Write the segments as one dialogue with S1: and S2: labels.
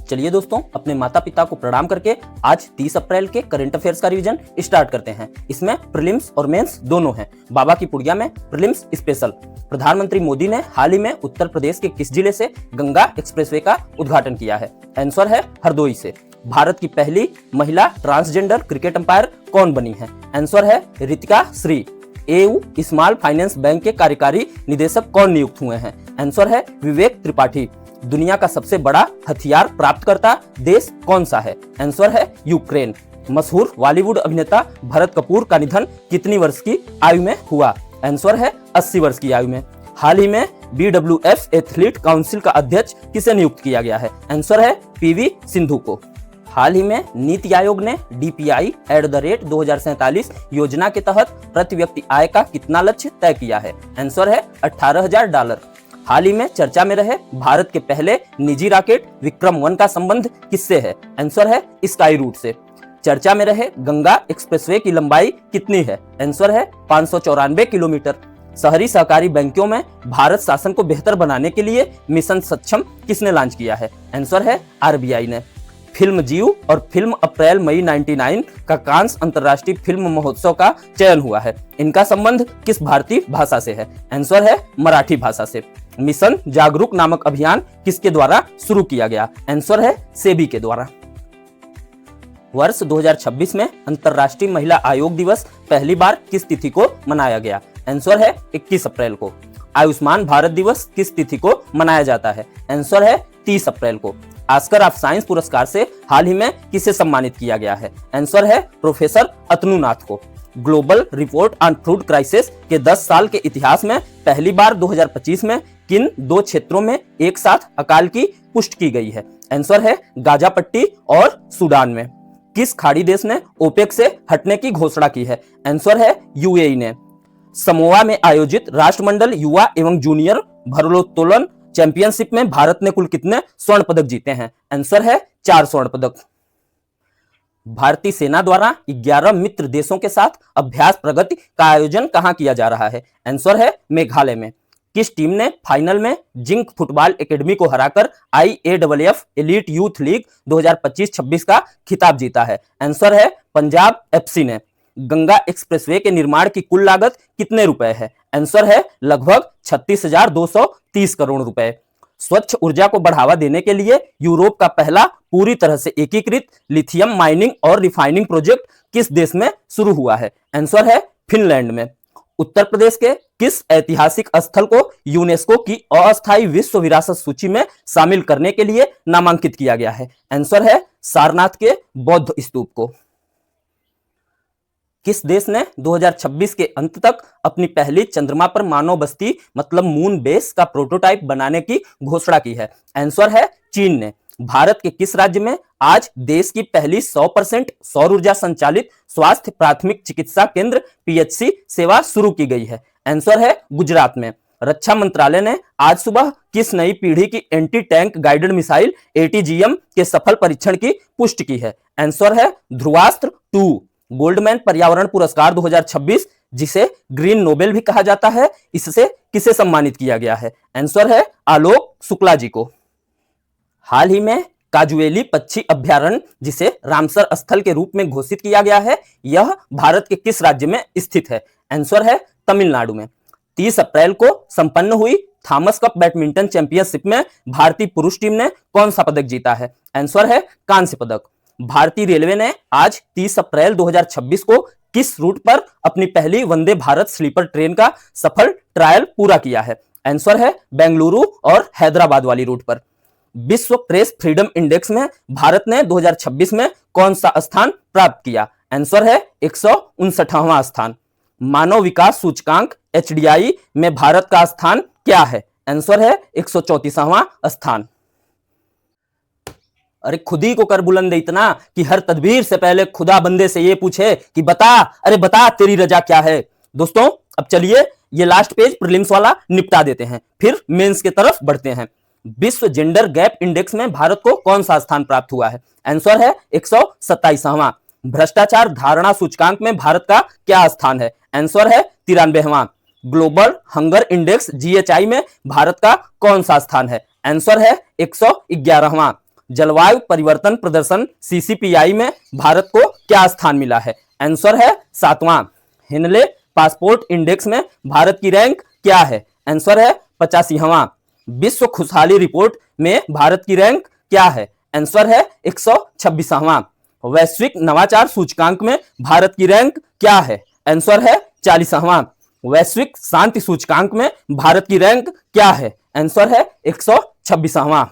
S1: चलिए दोस्तों, अपने माता पिता को प्रणाम करके आज 30 अप्रैल के करंट अफेयर्स का रिवीजन स्टार्ट करते हैं। इसमें प्रीलिम्स और मेंस दोनों हैं। बाबा की पुड़िया में प्रीलिम्स स्पेशल। प्रधानमंत्री मोदी ने हाल ही में उत्तर प्रदेश के किस जिले से गंगा एक्सप्रेसवे का उद्घाटन किया है? आंसर है हरदोई से। भारत की पहली महिला ट्रांसजेंडर क्रिकेट अंपायर कौन बनी है? आंसर है Ritika Shri. AU small finance bank के कार्यकारी निदेशक कौन नियुक्त हुए हैं? आंसर है विवेक त्रिपाठी। दुनिया का सबसे बड़ा हथियार प्राप्तकर्ता देश कौन सा है? आंसर है यूक्रेन। मशहूर बॉलीवुड अभिनेता भरत कपूर का निधन कितनी वर्ष की आयु में हुआ? आंसर है 80 वर्ष की आयु में। हाल ही में BWF एथलीट काउंसिल का अध्यक्ष किसे नियुक्त किया गया है? आंसर है PV सिंधु को। हाल ही में नीति आयोग ने DPI@2047 योजना के तहत प्रति व्यक्ति आय का कितना लक्ष्य तय किया है? आंसर है $18,000। हाल ही में चर्चा में रहे भारत के पहले निजी रॉकेट विक्रम-1 का संबंध किससे है? आंसर है स्काई रूट से। चर्चा में रहे गंगा एक्सप्रेसवे की लंबाई कितनी है? आंसर है 594 किलोमीटर। शहरी सहकारी बैंकों में भारत शासन को बेहतर बनाने के लिए मिशन सक्षम किसने लॉन्च किया है? आंसर है RBI ने। फिल्म जीव और फिल्म अप्रैल मई 99 का कांस अंतर्राष्ट्रीय फिल्म महोत्सव का चयन हुआ है। इनका संबंध किस भारतीय भाषा से है? आंसर है मराठी भाषा से। मिशन जागरूक नामक अभियान किसके द्वारा शुरू किया गया? आंसर है सेबी के द्वारा। वर्ष 2026 में अंतर्राष्ट्रीय महिला आयोग दिवस पहली बार किस तिथि को मनाया गया? आंसर है 21 अप्रैल को। आयुष्मान भारत दिवस किस तिथि को मनाया जाता है? आंसर है 30 अप्रैल को। ऑस्कर ऑफ साइंस पुरस्कार से हाल ही में किसे सम्मानित किया गया है? आंसर है प्रोफेसर अतनु नाथ को। Global report on food crisis के 10 साल के इतिहास में पहली बार 2025 में किन दो क्षेत्रों में एक साथ अकाल की पुष्टि की गई है? आंसर है गाजा पट्टी और सूडान में। किस खाड़ी देश ने ओपेक से हटने की घोषणा की है? आंसर है UAE ने। समोआ में आयोजित राष्ट्रमंडल युवा एवं जूनियर भारोत्तोलन चैंपियनशिप में भारत ने कुल कितने स्वर्ण पदक जीते हैं? आंसर है 4 स्वर्ण पदक। भारतीय सेना द्वारा 11 मित्र देशों के साथ अभ्यास प्रगति का आयोजन कहां किया जा रहा है? आंसर है मेघालय में। किस टीम ने फाइनल में जिंक फुटबॉल एकेडमी को हराकर IAAF एलीट यूथ लीग 2025-26 का खिताब जीता है? आंसर है पंजाब FC ने। गंगा एक्सप्रेसवे के निर्माण की कुल लागत कितने रुपए है? आंसर है लगभग 36,230 करोड़ रुपए। स्वच्छ ऊर्जा को बढ़ावा देने के लिए यूरोप का पहला पूरी तरह से एकीकृत लिथियम माइनिंग और रिफाइनिंग प्रोजेक्ट किस देश में शुरू हुआ है? आंसर है फिनलैंड में। उत्तर प्रदेश के किस ऐतिहासिक स्थल को यूनेस्को की अस्थायी विश्व विरासत सूची में शामिल करने के लिए नामांकित किया गया है? आंसर है सारनाथ के बौद्ध स्तूप को। किस देश ने 2026 के अंत तक अपनी पहली चंद्रमा पर मानव बस्ती मतलब मून बेस का प्रोटोटाइप बनाने की घोषणा की है? आंसर है चीन ने। भारत के किस राज्य में आज देश की पहली 100% सौर ऊर्जा संचालित स्वास्थ्य प्राथमिक चिकित्सा केंद्र PHC सेवा शुरू की गई है? आंसर है गुजरात में। रक्षा मंत्रालय ने आज सुबह किस नई पीढ़ी की anti tank guided missile ATGM के सफल परीक्षण की पुष्टि की है? आंसर है ध्रुवास्त्र 2। गोल्डमैन पर्यावरण पुरस्कार 2026 जिसे ग्रीन नोबेल भी कहा जाता है, इससे किसे सम्मानित किया गया है? आंसर है आलोक शुक्ला जी को। हाल ही में काजुएली पक्षी अभ्यारण्य जिसे रामसर स्थल के रूप में घोषित किया गया है, यह भारत के किस राज्य में स्थित है? आंसर है तमिलनाडु में। 30 अप्रैल को संपन्न हुई थॉमस कप बैडमिंटन चैंपियनशिप में भारतीय पुरुष टीम ने कौन सा पदक जीता है? आंसर है कांस्य पदक। भारतीय रेलवे ने आज 30 अप्रैल 2026 को किस रूट पर अपनी पहली वंदे भारत स्लीपर ट्रेन का सफल ट्रायल पूरा किया है? आंसर है बेंगलुरु और हैदराबाद वाली रूट पर। विश्व प्रेस फ्रीडम इंडेक्स में भारत ने 2026 में कौन सा स्थान प्राप्त किया? आंसर है 159वां स्थान। मानव विकास सूचकांक HDI में भारत का स्थान क्या है? आंसर है 134वां स्थान। अरे खुद ही को कर बुलंद इतना कि हर तदबीर से पहले खुदा बंदे से ये पूछे कि बता तेरी रजा क्या है। दोस्तों अब चलिए ये लास्ट पेज प्रीलिम्स वाला निपटा देते हैं, फिर मेंस की तरफ बढ़ते हैं। विश्व जेंडर गैप इंडेक्स में भारत को कौन सा स्थान प्राप्त हुआ है? आंसर है 127वां। भ्रष्टाचार धारणा सूचकांक में भारत का क्या स्थान है? आंसर है 93वां। ग्लोबल हंगर इंडेक्स GHI में भारत का कौन सा स्थान है? आंसर है 111वां। जलवायु परिवर्तन प्रदर्शन CCPI में भारत को क्या स्थान मिला है? आंसर है 7वां। हिनले पासपोर्ट इंडेक्स में भारत की रैंक क्या है? आंसर है 85वां। विश्व खुशहाली रिपोर्ट में भारत की रैंक क्या है? आंसर है 126वां। वैश्विक नवाचार सूचकांक में भारत की रैंक क्या है? आंसर है 40वां। वैश्विक शांति सूचकांक में भारत की रैंक क्या है? आंसर है 126वां।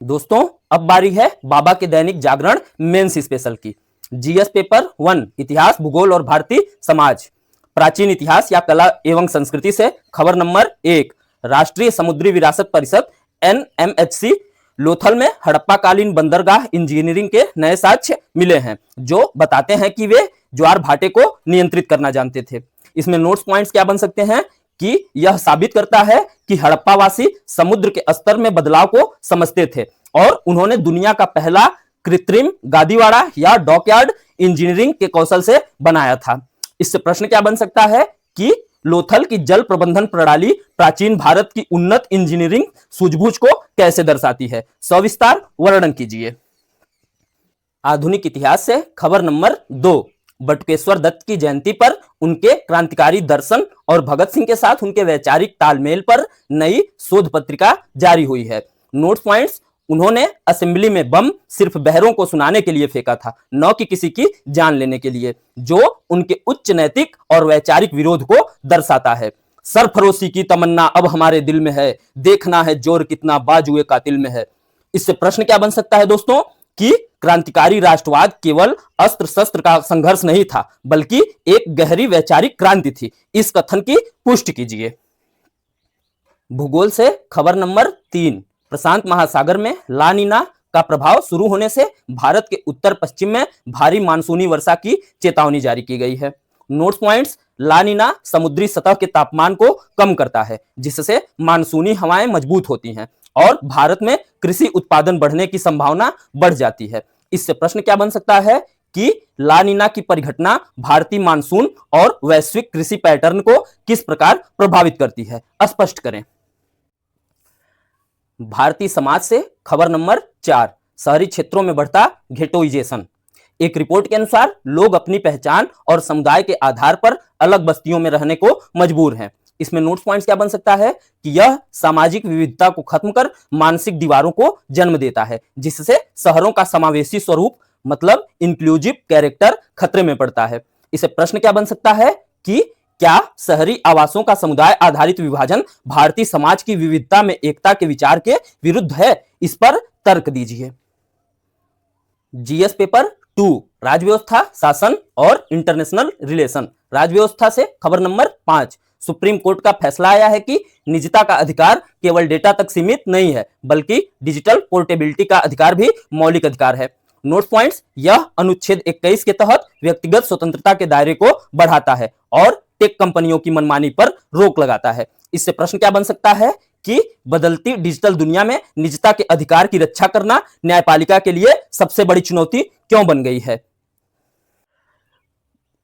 S1: दोस्तों अब बारी है बाबा के दैनिक जागरण मेंस स्पेशल की। जीएस पेपर 1 इतिहास भूगोल और भारतीय समाज। प्राचीन इतिहास या कला एवं संस्कृति से खबर नंबर 1। राष्ट्रीय समुद्री विरासत परिषद NMHC लोथल में हड़प्पा कालीन बंदरगाह इंजीनियरिंग के नए साक्ष्य मिले हैं जो बताते हैं कि वे ज्वार भाटे को नियंत्रित करना जानते थे। इसमें नोट्स पॉइंट्स क्या बन सकते हैं कि यह साबित करता है कि हड़प्पावासी समुद्र के स्तर में बदलाव को समझते थे और उन्होंने दुनिया का पहला कृत्रिम गादीवाड़ा या डॉकयार्ड इंजीनियरिंग के कौशल से बनाया था। इससे प्रश्न क्या बन सकता है कि लोथल की जल प्रबंधन प्रणाली प्राचीन भारत की उन्नत इंजीनियरिंग सूझबूझ को कैसे दर्शाती है? सविस्तार वर्णन कीजिए। आधुनिक इतिहास से खबर नंबर 2। बटुकेश्वर दत्त की जयंती पर उनके क्रांतिकारी दर्शन और भगत सिंह के साथ उनके वैचारिक तालमेल पर नई शोध पत्रिका जारी हुई है। नोट पॉइंट्स: उन्होंने असेंबली में बम सिर्फ बहरों को सुनाने के लिए फेंका था, न कि किसी की जान लेने के लिए, जो उनके उच्च नैतिक और वैचारिक विरोध को दर्शाता है। सरफरोशी की तमन्ना अब हमारे दिल में है, देखना है जोर कितना बाजुए कातिल में है। इससे प्रश्न क्या बन सकता है दोस्तों कि क्रांतिकारी राष्ट्रवाद केवल अस्त्र शस्त्र का संघर्ष नहीं था, बल्कि एक गहरी वैचारिक क्रांति थी। इस कथन की पुष्टि कीजिए। भूगोल से खबर नंबर 3। प्रशांत महासागर में ला नीना का प्रभाव शुरू होने से भारत के उत्तर पश्चिम में भारी मानसूनी वर्षा की चेतावनी जारी की गई है। नोट्स पॉइंट्स: ला नीना समुद्री सतह के तापमान को कम करता है, जिससे मानसूनी हवाएं मजबूत होती हैं और भारत में कृषि उत्पादन बढ़ने की संभावना बढ़ जाती है। इससे प्रश्न क्या बन सकता है कि ला नीना की परिघटना भारतीय मानसून और वैश्विक कृषि पैटर्न को किस प्रकार प्रभावित करती है? स्पष्ट करें। भारतीय समाज से खबर नंबर 4। शहरी क्षेत्रों में बढ़ता घेटोइजेशन। एक रिपोर्ट के अनुसार लोग अपनी पहचान और समुदाय के आधार पर अलग बस्तियों में रहने को मजबूर हैं। इसमें नोट्स पॉइंट्स क्या बन सकता है कि यह सामाजिक विविधता को खत्म कर मानसिक दीवारों को जन्म देता है, जिससे शहरों का समावेशी स्वरूप मतलब इंक्लूसिव कैरेक्टर खतरे में पड़ता है। इसे प्रश्न क्या बन सकता है कि क्या शहरी आवासों का समुदाय आधारित विभाजन भारतीय समाज की विविधता में एकता के विचार के विरुद्ध है? इस पर तर्क दीजिए। जीएस पेपर 2 राज्य व्यवस्था, शासन और इंटरनेशनल रिलेशन। राज्य व्यवस्था से खबर नंबर 5। सुप्रीम कोर्ट का फैसला आया है कि निजता का अधिकार केवल डेटा तक सीमित नहीं है, बल्कि डिजिटल पोर्टेबिलिटी का अधिकार भी मौलिक अधिकार है। नोट पॉइंट्स: यह अनुच्छेद 21 के तहत व्यक्तिगत स्वतंत्रता के दायरे को बढ़ाता है और टेक कंपनियों की मनमानी पर रोक लगाता है। इससे प्रश्न क्या बन सकता है कि बदलती डिजिटल दुनिया में निजता के अधिकार की रक्षा करना न्यायपालिका के लिए सबसे बड़ी चुनौती क्यों बन गई है?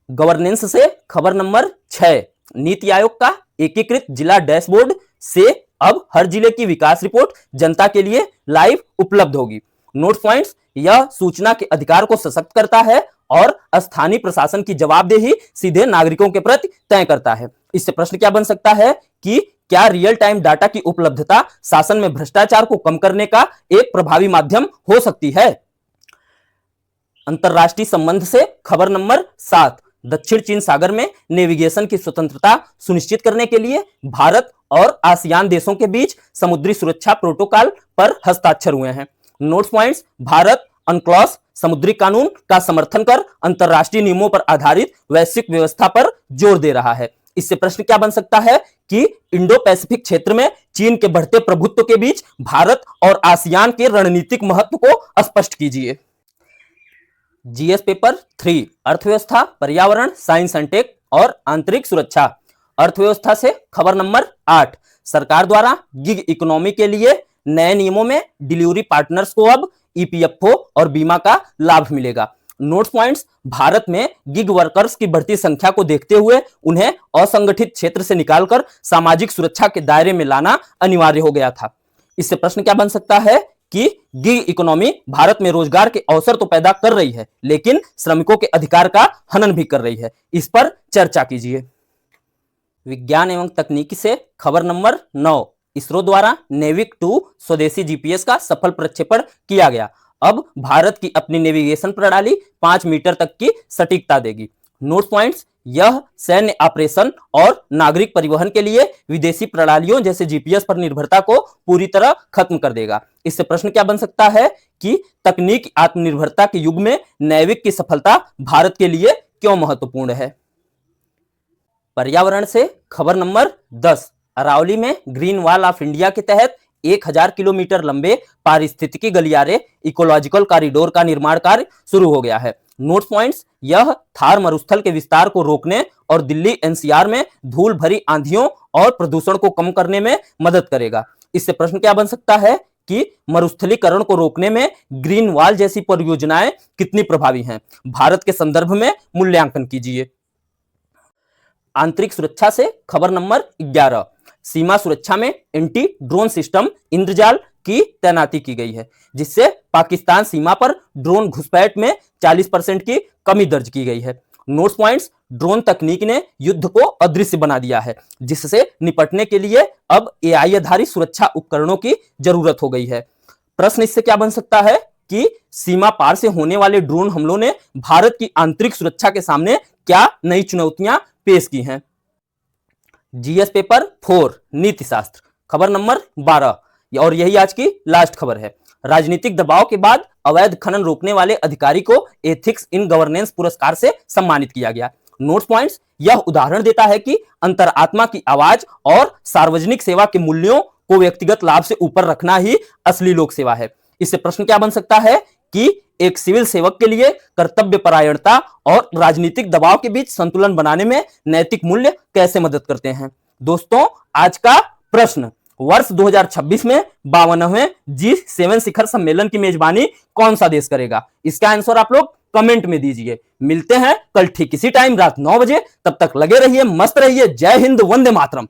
S1: गवर्नेंस से खबर नंबर 6। नीति आयोग का एकीकृत जिला डैशबोर्ड से अब हर जिले की विकास रिपोर्ट जनता के लिए लाइव उपलब्ध होगी। नोट पॉइंट्स: यह सूचना के अधिकार को सशक्त करता है और स्थानीय प्रशासन की जवाबदेही सीधे नागरिकों के प्रति तय करता है। इससे प्रश्न क्या बन सकता है कि क्या रियल टाइम डाटा की उपलब्धता शासन में भ्रष्टाचार को कम करने का एक प्रभावी माध्यम हो सकती है? अंतरराष्ट्रीय संबंध से खबर नंबर 7। दक्षिण चीन सागर में नेविगेशन की स्वतंत्रता सुनिश्चित करने के लिए भारत और आसियान देशों के बीच समुद्री सुरक्षा प्रोटोकॉल पर हस्ताक्षर हुए हैं। नोट्स पॉइंट्स: भारत अनक्लॉस समुद्री कानून का समर्थन कर अंतरराष्ट्रीय नियमों पर आधारित वैश्विक व्यवस्था पर जोर दे रहा है। इससे प्रश्न क्या बन सकता है कि इंडो पैसिफिक क्षेत्र में चीन के बढ़ते प्रभुत्व के बीच भारत और आसियान के रणनीतिक महत्व को स्पष्ट कीजिए। जीएस पेपर 3 अर्थव्यवस्था, पर्यावरण, साइंस एंड टेक और आंतरिक सुरक्षा। अर्थव्यवस्था से खबर नंबर 8। सरकार द्वारा गिग इकोनॉमी के लिए नए नियमों में डिलीवरी पार्टनर्स को अब ईपीएफओ और बीमा का लाभ मिलेगा। नोट्स पॉइंट्स: भारत में गिग वर्कर्स की बढ़ती संख्या को देखते हुए उन्हें असंगठित क्षेत्र से निकालकर सामाजिक सुरक्षा के दायरे में लाना अनिवार्य हो गया था। इससे प्रश्न क्या बन सकता है कि गिग इकोनॉमी भारत में रोजगार के अवसर तो पैदा कर रही है, लेकिन श्रमिकों के अधिकार का हनन भी कर रही है। इस पर चर्चा कीजिए। विज्ञान एवं तकनीकी से खबर नंबर 9, इसरो द्वारा नेविक 2 स्वदेशी जीपीएस का सफल प्रक्षेपण किया गया। अब भारत की अपनी नेविगेशन प्रणाली 5 मीटर तक की सटीकता देगी। नोट पॉइंट्स, यह सैन्य ऑपरेशन और नागरिक परिवहन के लिए विदेशी प्रणालियों जैसे जीपीएस पर निर्भरता को पूरी तरह खत्म कर देगा। इससे प्रश्न क्या बन सकता है कि तकनीक आत्मनिर्भरता के युग में नेविक की सफलता भारत के लिए क्यों महत्वपूर्ण है। पर्यावरण से खबर नंबर 10, अरावली में ग्रीन वॉल ऑफ इंडिया के तहत 1000 किलोमीटर लंबे पारिस्थितिकी गलियारे इकोलॉजिकल कॉरिडोर का निर्माण कार्य शुरू हो गया है। नोट पॉइंट्स, यह थार मरुस्थल के विस्तार को रोकने और दिल्ली एनसीआर में धूल भरी आंधियों और प्रदूषण को कम करने में मदद करेगा। इससे प्रश्न क्या बन सकता है कि मरुस्थलीकरण को रोकने में ग्रीन वॉल जैसी परियोजनाएं कितनी प्रभावी हैं। भारत के संदर्भ में मूल्यांकन कीजिए। आंतरिक सुरक्षा से खबर नंबर 11, सीमा सुरक्षा में एंटी ड्रोन सिस्टम इंद्रजाल की तैनाती की गई है, जिससे पाकिस्तान सीमा पर ड्रोन घुसपैठ में 40% की कमी दर्ज की गई है। नोट्स पॉइंट्स, ड्रोन तकनीक ने युद्ध को अदृश्य बना दिया है, जिससे निपटने के लिए अब एआई आधारित सुरक्षा उपकरणों की जरूरत हो गई है। प्रश्न इससे क्या बन सकता है कि सीमा पार से होने वाले ड्रोन हमलों ने भारत की आंतरिक सुरक्षा के सामने क्या नई चुनौतियां पेश की हैं। जीएस पेपर 4 नीति शास्त्र खबर नंबर 12, और यही आज की लास्ट खबर है। राजनीतिक दबाव के बाद अवैध खनन रोकने वाले अधिकारी को एथिक्स इन गवर्नेंस पुरस्कार से सम्मानित किया गया। नोट्स पॉइंट्स, यह उदाहरण देता है कि अंतरात्मा की आवाज और सार्वजनिक सेवा के मूल्यों को व्यक्तिगत लाभ से ऊपर रखना ही असली लोक सेवा है। इससे प्रश्न क्या बन सकता है कि एक सिविल सेवक के लिए कर्तव्य परायणता और राजनीतिक दबाव के बीच संतुलन बनाने में नैतिक मूल्य कैसे मदद करते हैं। दोस्तों, आज का प्रश्न, वर्ष 2026 में 52वें G7 शिखर सम्मेलन की मेजबानी कौन सा देश करेगा? इसका आंसर आप लोग कमेंट में दीजिए। मिलते हैं कल ठीक इसी टाइम रात 9 बजे। तब तक लगे रहिए, मस्त रहिए। जय हिंद, वंदे मातरम।